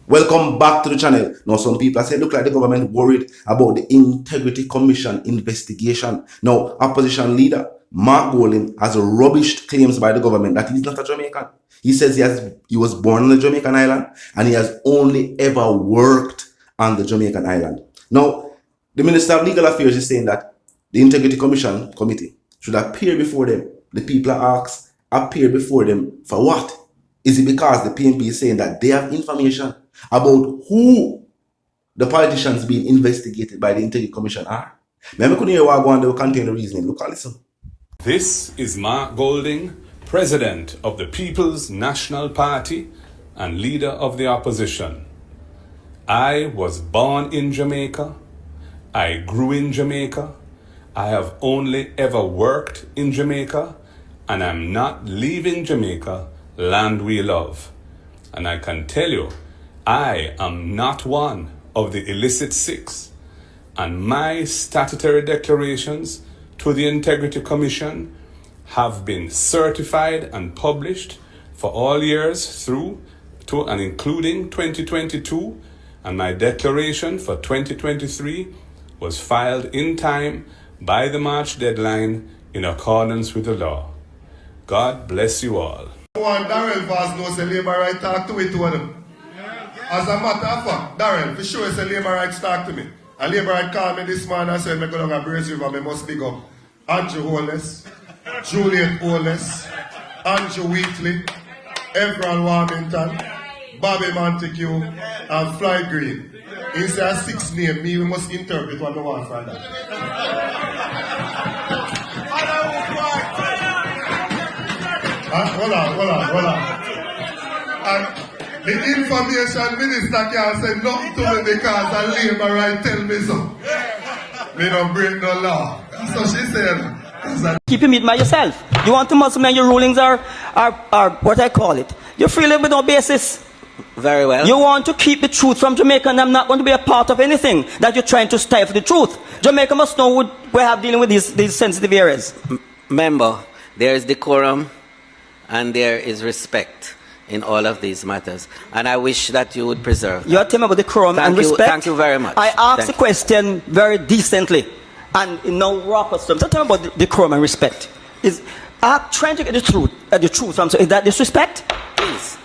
Welcome back to the channel. Now, some people say, look like the government worried about the Integrity Commission investigation. Now, opposition leader Mark Golding has rubbished claims by the government that he's not a Jamaican. He says he was born on the Jamaican island and he has only ever worked on the Jamaican island. Now, the Minister of Legal Affairs is saying that the Integrity Commission committee should appear before them. The people are asked, appear before them for what? Is it because the PNP is saying that they have information about who the politicians being investigated by the Integrity Commission are? Maybe couldn't hear what they will contain the reasoning. Look, listen. This is Mark Golding, President of the People's National Party and Leader of the Opposition. I was born in Jamaica. I grew in Jamaica. I have only ever worked in Jamaica, and I'm not leaving Jamaica, land we love. And I can tell you, I am not one of the illicit six, and my statutory declarations to the Integrity Commission have been certified and published for all years through to and including 2022, and my declaration for 2023 was filed in time by the March deadline in accordance with the law. God bless you all. Darrell Vaz knows the labor right talk to it to them. As a matter of fact, Darrell, for sure, the labor rights talk to me. A labor right called me this morning and said, I'm going to Brace River, I must big up Andrew Holness, Juliet Holness, Andrew Wheatley, Everald Warmington, Bobby Montague, and Fly Green. He said 6 names, we must interpret what we want from that. Hold on. And the information minister can't say nothing to me because a labor right tell me so. Me don't break no law. So she said, keep your meat by yourself. You want to muscle man, your rulings are what I call it. You free live with no basis. Very well. You want to keep the truth from Jamaica, and I'm not going to be a part of anything that you're trying to stifle the truth. Jamaica must know what we have dealing with these sensitive areas. Member, there is decorum and there is respect in all of these matters. And I wish that you would preserve that. You're telling me about decorum and respect. Thank you very much. I asked the question very decently. And no rock or something. Tell me about decorum and respect. I'm trying to get the truth from, so is that disrespect? Please.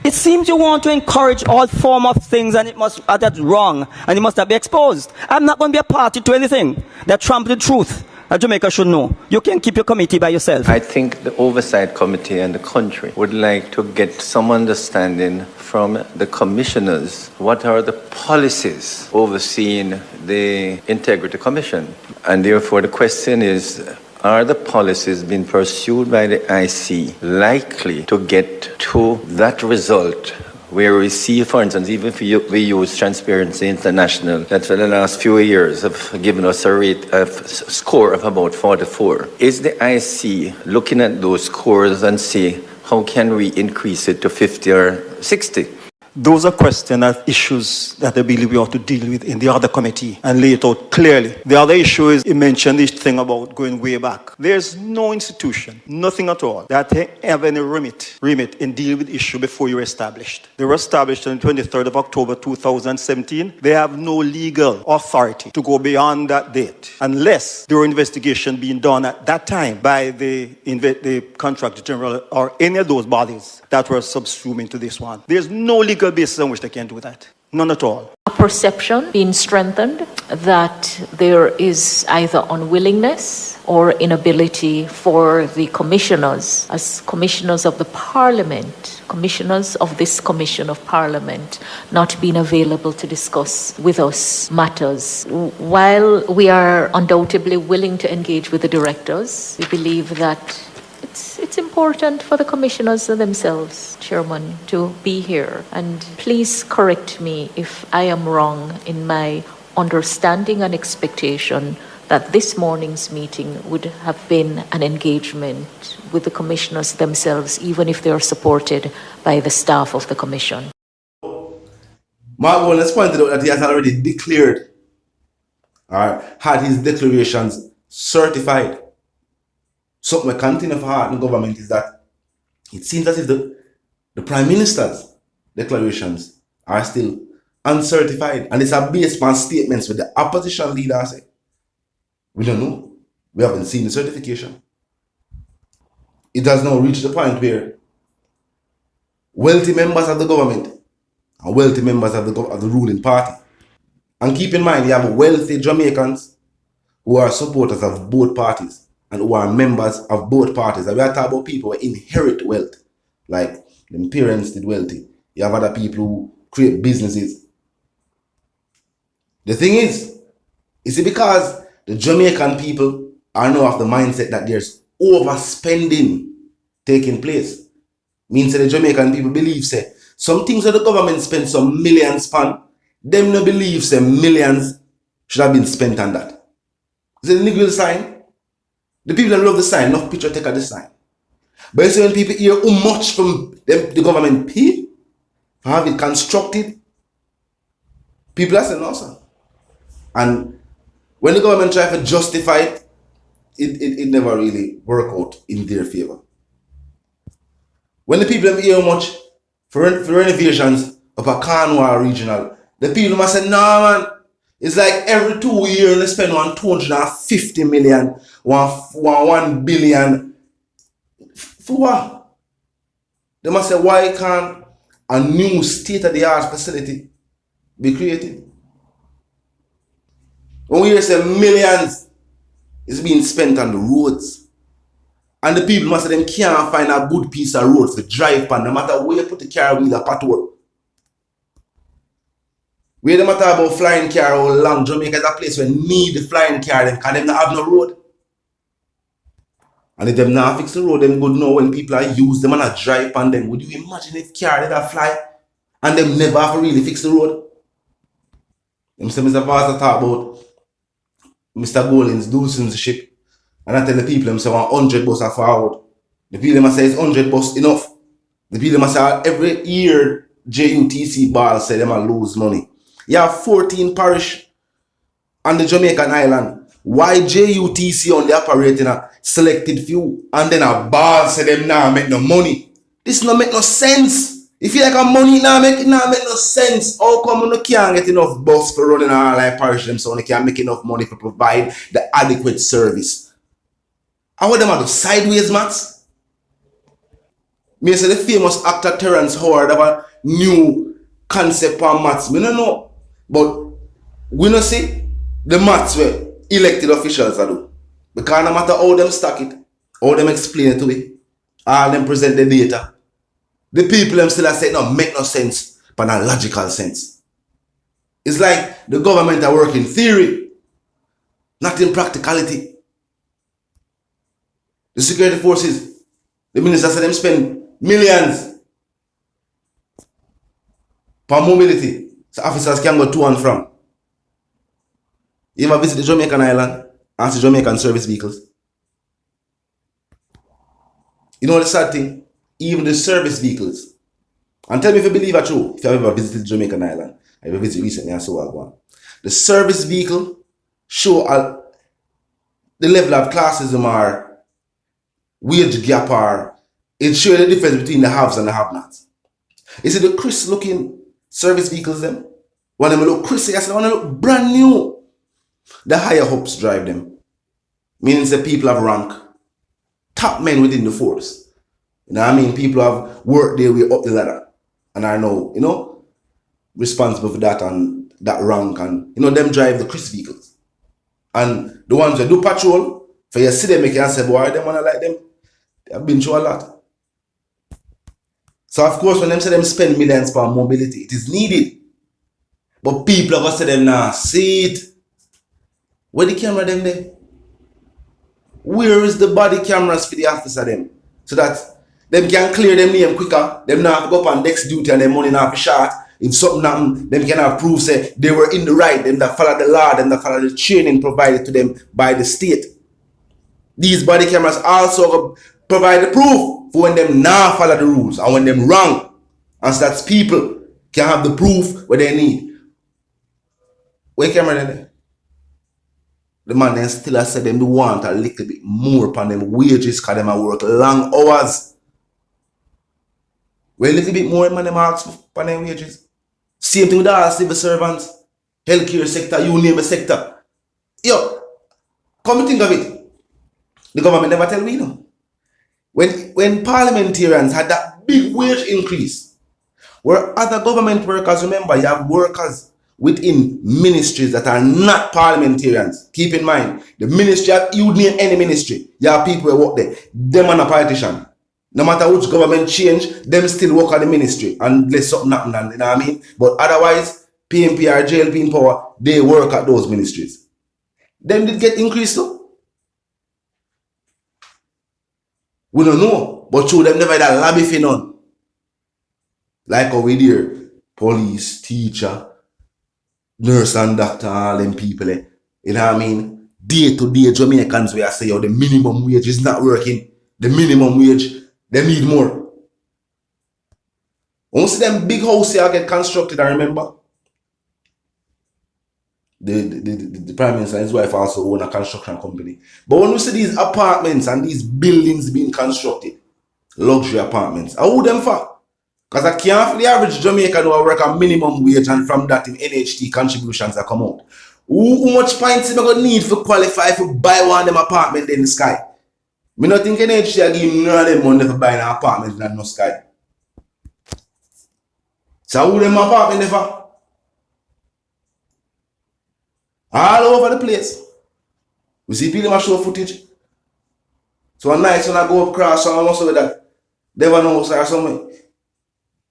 It seems you want to encourage all form of things, and that's wrong, and it must not be exposed. I'm not going to be a party to anything that trumps the truth that Jamaica should know. You can keep your committee by yourself. I think the Oversight Committee and the country would like to get some understanding from the commissioners. What are the policies overseeing the Integrity Commission? And therefore the question is, are the policies being pursued by the IC likely to get to that result where we see, for instance, even if we use Transparency International, that for the last few years have given us a score of about 44. Is the IC looking at those scores and say, how can we increase it to 50 or 60? Those are questions and issues that I believe we ought to deal with in the other committee and lay it out clearly. The other issue is, you mentioned this thing about going way back. There's no institution, nothing at all, that have any remit in dealing with the issue before you were established. They were established on the 23rd of October 2017. They have no legal authority to go beyond that date unless there were investigation being done at that time by the Contractor General or any of those bodies that were subsuming to this one. There's no legal basis on which they can do that. None at all. A perception being strengthened that there is either unwillingness or inability for the commissioners, as commissioners of the Parliament, commissioners of this Commission of Parliament, not being available to discuss with us matters. While we are undoubtedly willing to engage with the directors, we believe that it's important for the commissioners themselves, Chairman, to be here. And please correct me if I am wrong in my understanding and expectation that this morning's meeting would have been an engagement with the commissioners themselves, even if they are supported by the staff of the commission. Mark Holness pointed out that he has already declared or had his declarations certified. Something I continue for heart in the government is that it seems as if the Prime Minister's declarations are still uncertified. And it's a based on statements with the opposition leader say. We don't know. We haven't seen the certification. It has now reached the point where wealthy members of the government and wealthy members of the ruling party. And keep in mind, you have wealthy Jamaicans who are supporters of both parties and who are members of both parties. And we are talking about people who inherit wealth, like their parents did wealthy. You have other people who create businesses. The thing is it because the Jamaican people are now of the mindset that there's overspending taking place. Means that the Jamaican people believe say some things that the government spent some millions on, them no believe say millions should have been spent on that. Is it a legal sign? The people that love the sign, enough picture take of the sign. But you see when people hear how much from them, the government pay to have it constructed, people are saying no, sir. And when the government try to justify it, it never really work out in their favor. When the people hear how much for renovations of a Cornwall regional, the people must say, no man, it's like every 2 years they spend 250 million, 1 billion. For what? They must say, why can't a new state-of-the-art facility be created? When we hear say millions is being spent on the roads, and the people must say them can't find a good piece of road to drive on, no matter where you put the car wheel or patrol. Where they matter about flying car or long, Jamaica is a place where need the flying car them because them not have no road. And if them not fix the road, them good know when people are use them and a drive on them. Would you imagine if car they that fly and them never have to really fix the road? Them say Mr. Pastor talk about Mr. Golding's Dawson's ship. And I tell the people them say 100 bus are forward. The people them say it's 100 bus enough. The people them say every year JUTC ball say them lose money. You have 14 parish on the Jamaican island. Why JUTC only operating a selected few and then a ball say them now make no money? This no make no sense. If you like a money now make no sense. How come you can't get enough bus for running all like parish them so you can't make enough money to provide the adequate service? How would them have the sideways mats? Me say the famous actor Terrence Howard have a new concept on mats. Me don't know. But we don't see the maths where elected officials are do. Because no matter how them stack it, how them explain it to it, how them present the data, the people them still are saying no make no sense, but not logical sense. It's like the government are working theory, not in practicality. The security forces, the minister said them spend millions for mobility. So officers can go to and from. You ever visit the Jamaican island and see Jamaican service vehicles? You know the sad thing? Even the service vehicles. And tell me if you believe it true. If you have ever visited Jamaican island. I ever visited recently and so on. The service vehicle show the level of classism or wage gap or it shows the difference between the haves and the have-nots. You see the crisp looking service vehicles them? When them look crispy, I said, when they look brand new. The higher ups drive them. Meaning the people have rank. Top men within the force. You know what I mean? People have worked their way up the ladder. And are now, you know, responsible for that and that rank. And, you know, them drive the crisp vehicles. And the ones that do patrol, for you see them, you can say, boy, them wanna like them. They have been through a lot. So of course, when them say them spend millions for mobility, it is needed. But people have said them now, see it. Where the camera them there? Where is the body cameras for the officer them? So that them can clear them name quicker. Them now have to go up on next duty and them money now for short. If something happen, them can have proof say they were in the right, them that follow the law, them that follow the training provided to them by the state. These body cameras also provide the proof for when them now follow the rules and when them wrong. And so that people can have the proof what they need. Where camera there? The man then still has said them do want a little bit more upon them wages because them work long hours. Well, a little bit more man them ask for them wages. Same thing with all civil servants, healthcare sector, you name a sector. Yo, come to think of it, the government never tell me no. When parliamentarians had that big wage increase, where other government workers, remember, you have workers within ministries that are not parliamentarians. Keep in mind, the ministry, you name any ministry, you have people who work there. Them are not politician. No matter which government change, them still work at the ministry unless something happen, you know what I mean? But otherwise, PMP or JLP in power, they work at those ministries. Them did get increased though. We don't know, but through them never had a lobby for none. Like how we hear police, teacher, nurse and doctor, all them people, you know what I mean? Day to day Jamaicans where I say, oh, the minimum wage is not working. The minimum wage, they need more. Once them big houses here get constructed, I remember. The Prime Minister and his wife also own a construction company. But when we see these apartments and these buildings being constructed, luxury apartments, how would them for? Because I can't for the average Jamaican who work a minimum wage and from that in NHT contributions that come out. How much points am I going to need for qualify for buy one of them apartment in the sky? I don't think NHT give him none of them money for buying an apartment in the sky. So who them apartment for? All over the place. We see people that show footage. So a night when I go up across and I must say that Devon House or somewhere.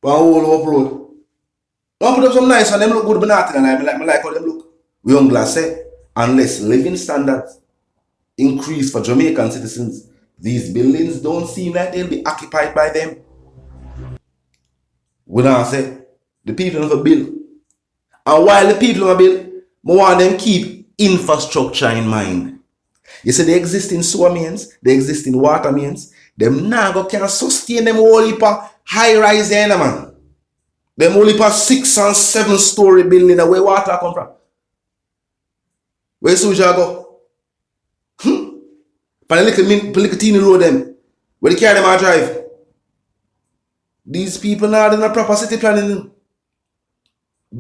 But I whole up road. I put up some nice and them look good but not and I like how them look. We young glass say, unless living standards increase for Jamaican citizens, these buildings don't seem like they'll be occupied by them. We don't say the people have a bill. And while the people have a bill, I want them keep infrastructure in mind. You see, the existing sewer mains, the existing water mains, them now can sustain them whole heap of high-rise there, man. Them whole heap of 6 and 7 story building where water come from. Where Suja go? For the little teeny road them, where they carry them and drive. These people now do not proper city planning.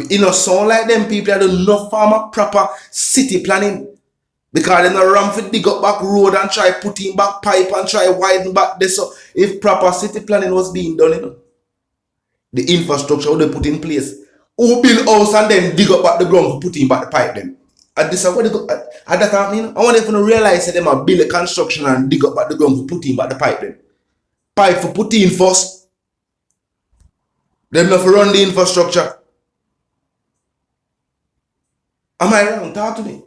You know, sound like them people that do not form a proper city planning. Because they not run for dig up back road and try put in back pipe and try widen back this. So if proper city planning was being done, you know, the infrastructure would they put in place. Who build house and then dig up back the ground to put in back the pipe them. At this what they go at that time, you know, I want them to realize that they might build a construction and dig up back the ground to put in back the pipe them. Pipe for put in first. Them not for run the infrastructure. Am I wrong? Talk to me.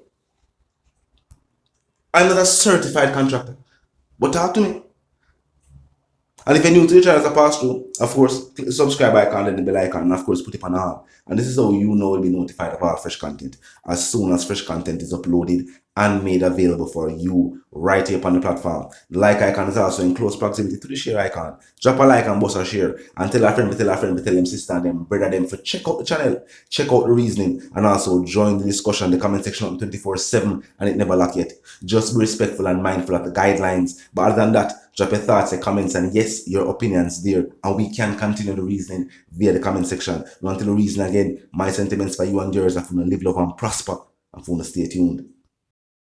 I'm not a certified contractor, but talk to me. And if you're new to the channel as a pass through, of course, click the subscribe icon and the bell icon, and of course, put it on all. And this is how you know you'll be notified of all fresh content as soon as fresh content is uploaded and made available for you right here upon the platform. The like icon is also in close proximity to the share icon. Drop a like and bust a share and tell a friend, tell them sister and them brother them for check out the channel, check out the reasoning, and also join the discussion, the comment section up 24/7 and it never lock yet. Just be respectful and mindful of the guidelines. But other than that, drop your thoughts, your comments, and yes, your opinions there, and we can continue the reasoning via the comment section. Until the reason again, my sentiments for you and yours are for to live, love, and prosper, and for to stay tuned.